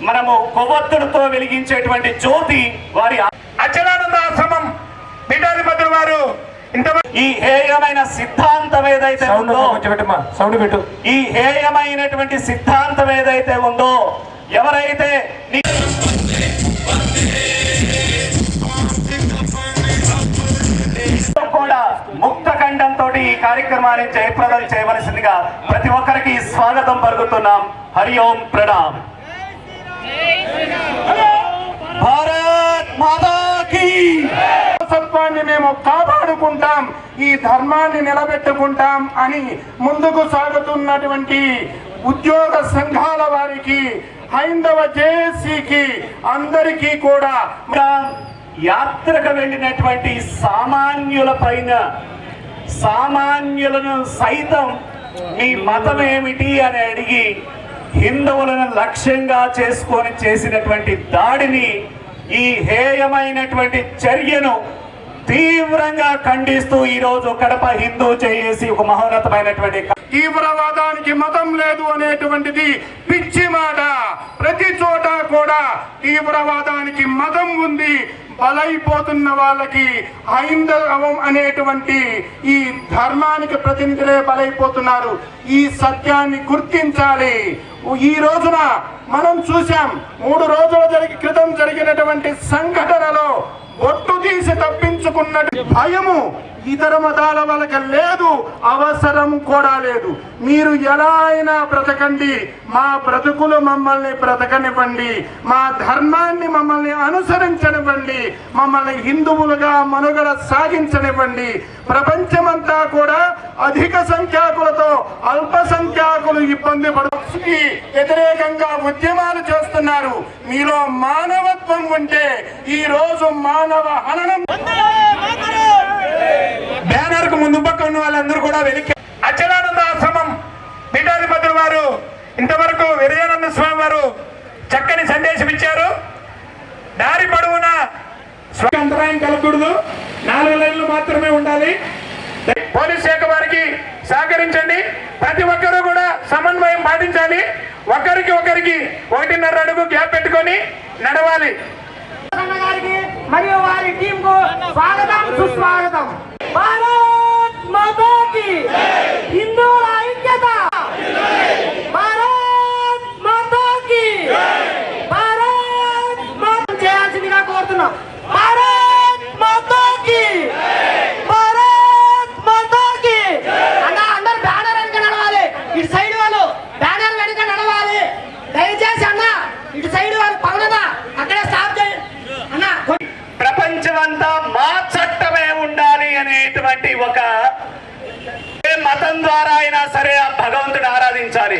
మనము కొవ్వొత్తులతో వెలిగించేటువంటి జ్యోతి వారి అచలానంద ఆశ్రమం పీఠాధిపతులు వారు ఈ హేయమైన సిద్ధాంతం ఏదైతే ఉందో ఈ హేయమైనటువంటి సిద్ధాంతం ఏదైతే ఉందో ఎవరైతే కూడా ముక్త ఖండంతో ఈ కార్యక్రమాన్ని జయప్రదం చేయవలసిందిగా ప్రతి ఒక్కరికి స్వాగతం పలుకుతున్నాం. హరి ఓం ప్రణామ్. భారత్ మాతా కీ సత్వాన్ని మేము కాపాడుకుంటాం, ఈ ధర్మాన్ని నిలబెట్టుకుంటాం అని ముందుకు సాగుతున్నటువంటి ఉద్యోగ సంఘాల వారికి, హైందవ జేఏసీకి అందరికీ కూడా యాత్రకు వెళ్ళినటువంటి సామాన్యుల పైన సామాన్యులను సైతం మీ మతం ఏమిటి అని అడిగి హిందువులను లక్ష్యంగా చేసుకొని చేసినటువంటి దాడిని, ఈ హేయమైనటువంటి చర్యను తీవ్రంగా ఖండిస్తూ ఈ రోజు కడప హిందూ జేఏసీ ఒక మహోన్నతమైనటువంటి తీవ్రవాదానికి మతం లేదు అనేటువంటిది పిచ్చి మాట. ప్రతి చోట కూడా తీవ్రవాదానికి మతం ఉంది. బలైపోతున్న వాళ్ళకి హైందవం అనేటువంటి ఈ ధర్మానికి ప్రతినిధులే బలైపోతున్నారు. ఈ సత్యాన్ని గుర్తించాలి. ఈ రోజున మనం చూసాం, 3 రోజుల క్రితం జరిగినటువంటి సంఘటనలో ఒట్టు తీసి తప్పించుకున్నట్టు భయము ఇతర మతాల వాళ్ళకి లేదు, అవసరం కూడా లేదు. మీరు ఎలా అయినా బ్రతకండి, మా బ్రతుకులు మమ్మల్ని బ్రతకనివ్వండి, మా ధర్మాన్ని మమ్మల్ని అనుసరించనివ్వండి, మమ్మల్ని హిందువులుగా మనుగడ సాగించనివ్వండి. ప్రపంచమంతా కూడా అధిక సంఖ్యాకులతో అల్పసంఖ్యాకులు ఇబ్బంది పడుతూ వ్యతిరేకంగా ఉద్యమాలు చేస్తున్నారు. మీలో మానవత్వం ఉంటే ఈ రోజు మానవ హననం బ్యానర్ కు ముందు పక్క ఉన్న వాళ్ళందరూ కూడా వెనక్కి. అచలానంద ఆశ్రమం పీఠాధిపతులు వారు ఇంతవరకు విజయానంద స్వామి వారు చక్కని సందేశం ఇచ్చారు. దారి పొడవునా అంతరాయం కలగకూడదు, 4 లైన్లు మాత్రమే ఉండాలి. పోలీస్ శాఖ వారికి సహకరించండి. ప్రతి ఒక్కరూ కూడా సమన్వయం పాటించాలి. ఒకరికి 1.5 అడుగు గ్యాప్ పెట్టుకొని నడవాలి. మరియు వారి టీం కు స్వాగతం, సుస్వాగతం. భారత్ మాతా కీ, హిందువుల ఐక్యత. భారత్ మాతా కీ, భారత్ మాతా చేయాల్సిందిగా కోరుతున్నాం. భారత్ మాతా కీ, భారత్ మాతా కీ. అందరు బ్యానర్ వెనుక నడవాలి. ఇటు సైడ్ వాళ్ళు బ్యానర్ వెనుక నడవాలి. దయచేసి అన్న ఇటు సైడ్ వాళ్ళు పవనదా అక్కడే స్టాప్ చేయండి అన్న. ప్రపంచమంతా మా చట్టమే ఉండాలి అనేటువంటి ఒక మతం ద్వారా అయినా సరే ఆ భగవంతుడు ఆరాధించాలి.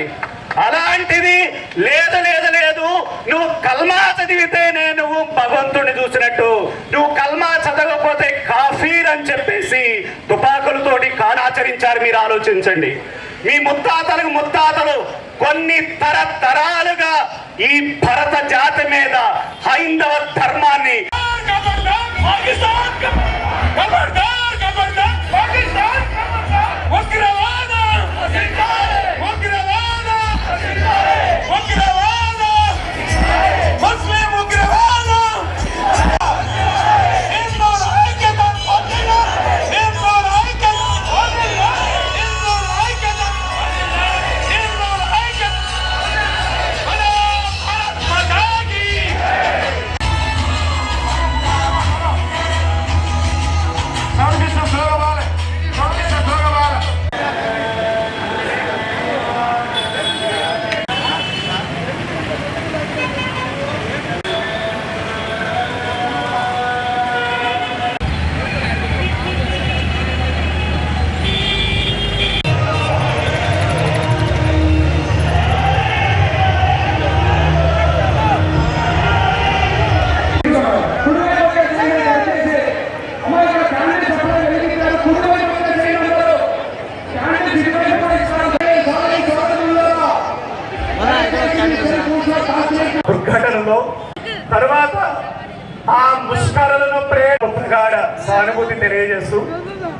అలాంటిది లేదు లేదు లేదు, నువ్వు కల్మా చదివితేనే నువ్వు భగవంతుడిని చూసినట్టు, నువ్వు కల్మా చదవకపోతే కాఫీర్ అని చెప్పేసి తుపాకులతోటి కానాచరించారు. మీరు ఆలోచించండి. మీ ముత్తాతలు కొన్ని తరతరాలుగా ఈ భరత జాతి మీద హైందవ ధర్మాన్ని దుర్ఘటనలో తర్వాత ఆ ముష్కరులను ప్రగాఢ సానుభూతి తెలియజేస్తూ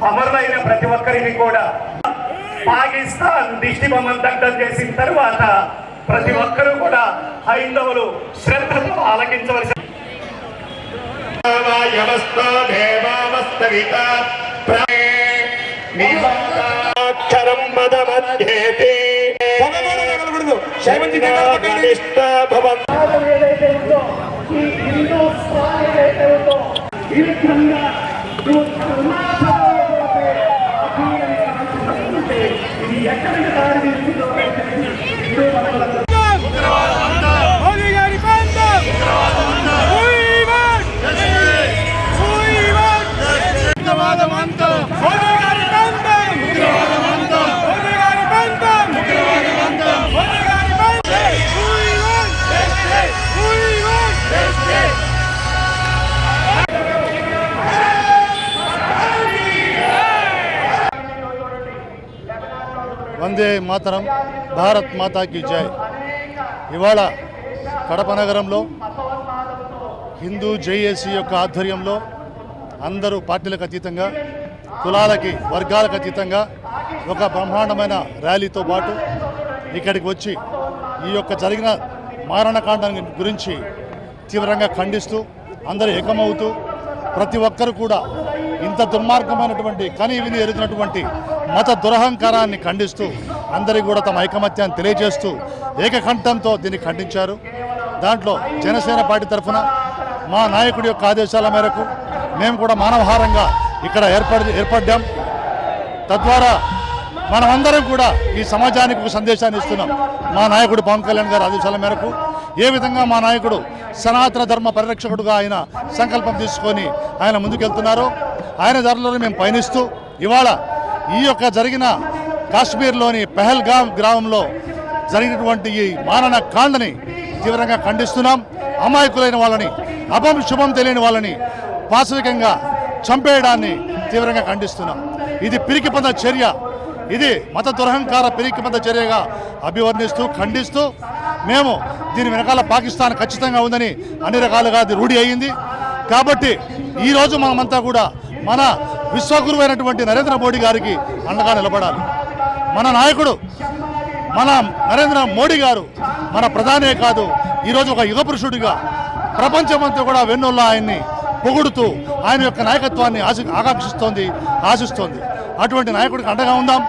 అమరులైన ప్రతి ఒక్కరిని కూడా పాకిస్తాన్ దిష్టి బొమ్మను దగ్ధం చేసిన తర్వాత ప్రతి ఒక్కరూ కూడా హైందవులు శ్రద్ధతో ఆలకించవలసి. వందే మాతరం, భారత్ మాతాకి జై. ఇవాళ కడప నగరంలో హిందూ జేఏసీ యొక్క ఆధ్వర్యంలో అందరూ పార్టీలకు అతీతంగా, కులాలకి వర్గాలకు అతీతంగా ఒక బ్రహ్మాండమైన ర్యాలీతో పాటు ఇక్కడికి వచ్చి ఈ యొక్క జరిగిన మారణకాండం గురించి తీవ్రంగా ఖండిస్తూ అందరూ ఏకమవుతూ ప్రతి ఒక్కరు కూడా ఇంత దుర్మార్గమైనటువంటి కని విని ఎరుగుతున్నటువంటి మత దురహంకారాన్ని ఖండిస్తూ అందరికీ కూడా తమ ఐకమత్యాన్ని తెలియజేస్తూ ఏకకంఠంతో దీన్ని ఖండించారు. దాంట్లో జనసేన పార్టీ తరఫున మా నాయకుడి యొక్క ఆదేశాల మేరకు మేము కూడా మానవహారంగా ఇక్కడ ఏర్పడ్డాం. తద్వారా మనమందరం కూడా ఈ సమాజానికి ఒక సందేశాన్ని ఇస్తున్నాం. మా నాయకుడు పవన్ కళ్యాణ్ గారి ఆదేశాల మేరకు ఏ విధంగా మా నాయకుడు సనాతన ధర్మ పరిరక్షకుడుగా ఆయన సంకల్పం తీసుకొని ఆయన ముందుకెళ్తున్నారో ఆయన దారిలోనే మేము పయనిస్తూ ఇవాళ ఈ యొక్క జరిగిన కాశ్మీర్లోని పెహల్గాం గ్రామంలో జరిగినటువంటి ఈ మారణ కాండని తీవ్రంగా ఖండిస్తున్నాం. అమాయకులైన వాళ్ళని, అభం శుభం తెలియని వాళ్ళని పాశవికంగా చంపేయడాన్ని తీవ్రంగా ఖండిస్తున్నాం. ఇది పిరికిపంద చర్య, ఇది మత దురహంకార పిరికిపంద చర్యగా అభివర్ణిస్తూ ఖండిస్తూ మేము దీని వెనకాల పాకిస్తాన్ ఖచ్చితంగా ఉందని అన్ని రకాలుగా అది రూఢి అయ్యింది. కాబట్టి ఈరోజు మనమంతా కూడా మన విశ్వగురువైనటువంటి నరేంద్ర మోడీ గారికి అండగా నిలబడాలి. మన నాయకుడు మన నరేంద్ర మోడీ గారు మన ప్రధానే కాదు, ఈరోజు ఒక యుగ పురుషుడిగా ప్రపంచమంతా కూడా వెన్నుల్లో ఆయన్ని పొగుడుతూ ఆయన యొక్క నాయకత్వాన్ని ఆశిస్తోంది. అటువంటి నాయకుడికి అండగా ఉందాం.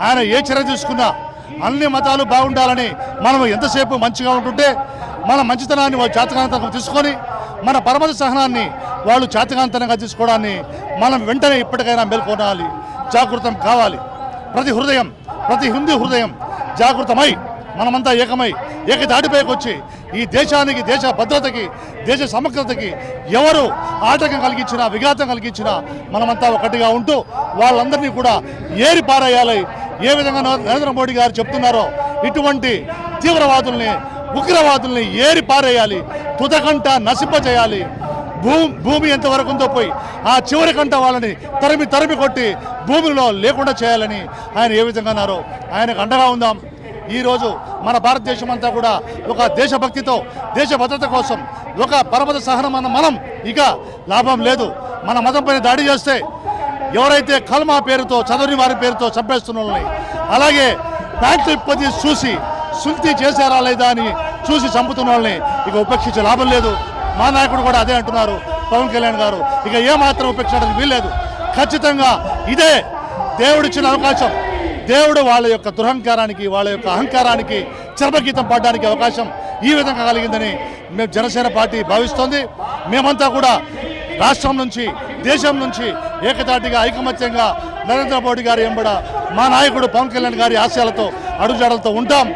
ఆయన ఏ చర్య తీసుకున్నా అన్ని మతాలు బాగుండాలని మనం ఎంతసేపు మంచిగా ఉంటుంటే మన మంచితనాన్ని వాళ్ళు చాతకాంతంగా తీసుకొని మన పరమత సహనాన్ని వాళ్ళు చాతకాంతంగా తీసుకోవడాన్ని మనం వెంటనే ఇప్పటికైనా మేల్కొనాలి, జాగృతం కావాలి. ప్రతి హిందూ హృదయం జాగృతమై మనమంతా ఏకమై ఏకతాటిపైకి వచ్చి ఈ దేశానికి, దేశ భద్రతకి, దేశ సమగ్రతకి ఎవరు ఆటంకం కలిగించినా, విఘాతం కలిగించినా మనమంతా ఒకటిగా ఉంటూ వాళ్ళందరినీ కూడా ఏరి పారేయాలి. ఏ విధంగా నరేంద్ర మోడీ గారు చెప్తున్నారో ఇటువంటి తీవ్రవాదుల్ని, ఉగ్రవాదుల్ని ఏరి పారేయాలి, తుదకంట నశింపజేయాలి. భూమి ఎంతవరకు ఉందో పోయి ఆ చివరి కంట వాళ్ళని తరిమి కొట్టి భూమిలో లేకుండా చేయాలని ఆయన ఏ విధంగా అన్నారో ఆయనకు అండగా ఉందాం. ఈరోజు మన భారతదేశం అంతా కూడా ఒక దేశభక్తితో, దేశ భద్రత కోసం ఒక పరమత సహనం అన్న మనం ఇక లాభం లేదు. మన మతం పైన దాడి చేస్తే ఎవరైతే కల్మా పేరుతో, చదువుని వారి పేరుతో చంపేస్తున్న వాళ్ళని, అలాగే ప్యాంటు ఇప్పటి చూసి సుల్తీ చేశారా లేదా అని చూసి చంపుతున్న వాళ్ళని ఇక ఉపేక్షించే లాభం లేదు. మా నాయకుడు కూడా అదే అంటున్నారు, పవన్ కళ్యాణ్ గారు. ఇక ఏమాత్రం ఉపేక్షించడానికి వీల్లేదు. ఖచ్చితంగా ఇదే దేవుడిచ్చిన అవకాశం. దేవుడు వాళ్ళ యొక్క దురహంకారానికి, వాళ్ళ యొక్క అహంకారానికి చర్మగీతం పాడడానికి అవకాశం ఈ విధంగా కలిగిందని మేము జనసేన పార్టీ భావిస్తోంది. మేమంతా కూడా రాష్ట్రం నుంచి, దేశం నుంచి ఏకతాటిగా, ఐకమత్యంగా నరేంద్ర మోడీ గారి ఎంబడ మా నాయకుడు పవన్ కళ్యాణ్ గారి ఆశయాలతో, అడుగుజాడలతో ఉంటాం.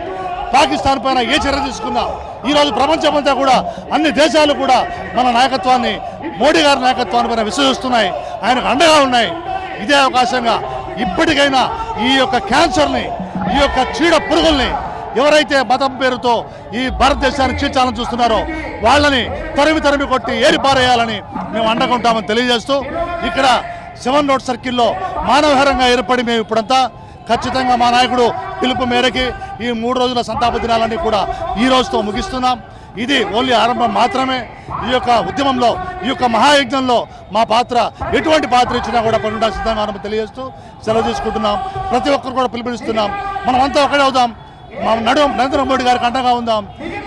పాకిస్తాన్ పైన ఏ చర్య తీసుకున్నా ఈరోజు ప్రపంచమంతా కూడా, అన్ని దేశాలు కూడా మన నాయకత్వాన్ని, మోడీ గారి నాయకత్వాన్ని పైన విశ్వసిస్తున్నాయి, ఆయనకు అండగా ఉన్నాయి. ఇదే అవకాశంగా ఇప్పటికైనా ఈ యొక్క క్యాన్సర్ని, ఈ యొక్క చీడ పురుగుల్ని ఎవరైతే మతం పేరుతో ఈ భారతదేశాన్ని చీల్చాలని చూస్తున్నారో వాళ్ళని తరిమి కొట్టి ఏరిపారేయాలని మేము అండగా ఉంటామని తెలియజేస్తూ ఇక్కడ 7 రోడ్ సర్కిల్లో మానవహారంగా ఏర్పడి మేము ఇప్పుడంతా ఖచ్చితంగా మా నాయకుడు పిలుపు మేరకి ఈ 3 రోజుల సంతాప దినాలన్నీ కూడా ఈ రోజుతో ముగిస్తున్నాం. ఇది ఓన్లీ ఆరంభం మాత్రమే. ఈ యొక్క ఉద్యమంలో, ఈ యొక్క మహాయజ్ఞంలో మా పాత్ర, ఎటువంటి పాత్ర ఇచ్చినా కూడా పనుండా సిద్ధంగా తెలియజేస్తూ సెలవు తీసుకుంటున్నాం. ప్రతి ఒక్కరు కూడా పిలుపునిస్తున్నాం. మనమంతా ఒకటే అవుదాం. మా నరేంద్ర మోడీ గారికి అండగా ఉందాం.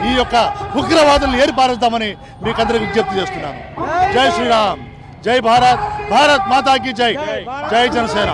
ఈ యొక్క ఉగ్రవాదులను ఏర్పారుద్దామని మీకు అందరికీ విజ్ఞప్తి చేస్తున్నాను. జై శ్రీరామ్, జై భారత్, భారత్ మాతాకి జై, జై జనసేన.